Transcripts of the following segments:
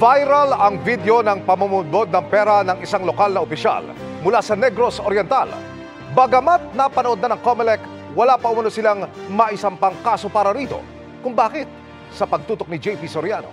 Viral ang video ng pamumudbod ng pera ng isang lokal na opisyal mula sa Negros Oriental. Bagamat napanood na ng COMELEC, wala pa umano silang maisampang kaso para rito. Kung bakit? Sa pagtutok ni JP Soriano.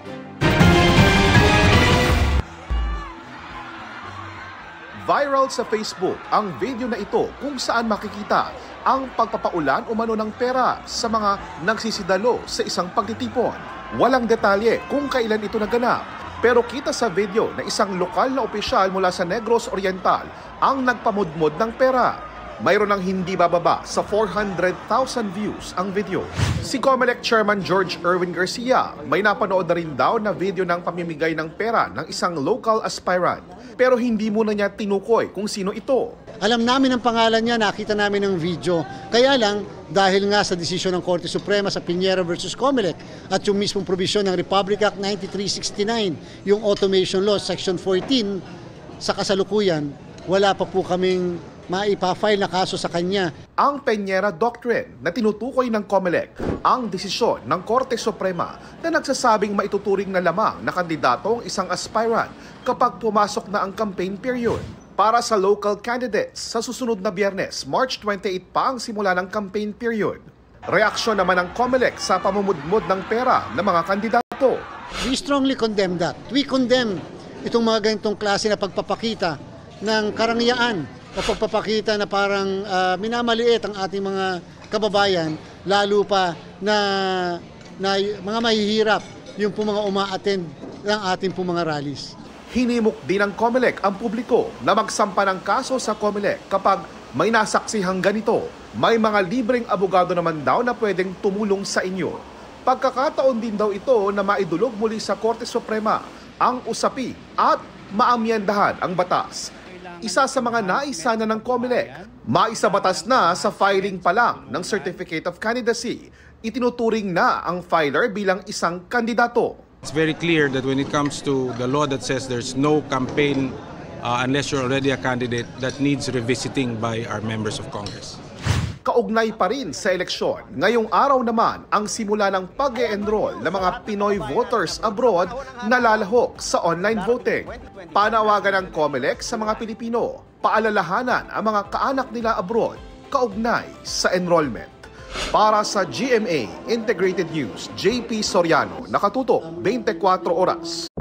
Viral sa Facebook ang video na ito kung saan makikita ang pagpapaulan umano ng pera sa mga nagsisidalo sa isang pagtitipon. Walang detalye kung kailan ito naganap, pero kita sa video na isang lokal na opisyal mula sa Negros Oriental ang nagpamudmod ng pera. Mayroon ng hindi bababa sa 400,000 views ang video. Si COMELEC Chairman George Erwin Garcia may napanood na rin daw na video ng pamimigay ng pera ng isang local aspirant. Pero hindi muna niya tinukoy kung sino ito. Alam namin ang pangalan niya, nakita namin ang video. Kaya lang, dahil nga sa desisyon ng Korte Suprema sa Piñera versus COMELEC at yung mismong probisyon ng Republic Act 9369, yung Automation Law, Section 14, sa kasalukuyan, wala pa po kaming maipa-file na kaso sa kanya. Ang Piñera Doctrine na tinutukoy ng COMELEC ang desisyon ng Korte Suprema na nagsasabing maituturing na lamang na kandidato ang isang aspirant kapag pumasok na ang campaign period. Para sa local candidates, sa susunod na Biyernes, March 28 pa ang simula ng campaign period. Reaksyon naman ng COMELEC sa pamumudmod ng pera ng mga kandidato. We strongly condemn that. We condemn itong mga ganitong klase na pagpapakita ng karangyaan o pagpapakita na parang minamaliit ang ating mga kababayan, lalo pa na mga mahihirap yung po mga uma-attend ng ating po mga rallies. Hinimok din ng COMELEC ang publiko na magsampa ng kaso sa COMELEC kapag may nasaksihang ganito. May mga libreng abogado naman daw na pwedeng tumulong sa inyo. Pagkakataon din daw ito na maidulog muli sa Korte Suprema ang usapi at maamyendahan ang batas. Isa sa mga naisana ng COMELEC, maisabatas na sa filing pa lang ng Certificate of Candidacy. Itinuturing na ang filer bilang isang kandidato. It's very clear that when it comes to the law that says there's no campaign unless you're already a candidate, that needs revisiting by our members of Congress. Kaugnay pa rin sa eleksyon, ngayong araw naman ang simula ng pag-e-enroll ng mga Pinoy voters abroad na lalahok sa online voting. Panawagan ng COMELEC sa mga Pilipino, paalalahanan ang mga kaanak nila abroad kaugnay sa enrollment. Para sa GMA Integrated News, JP Soriano, nakatutok 24 oras.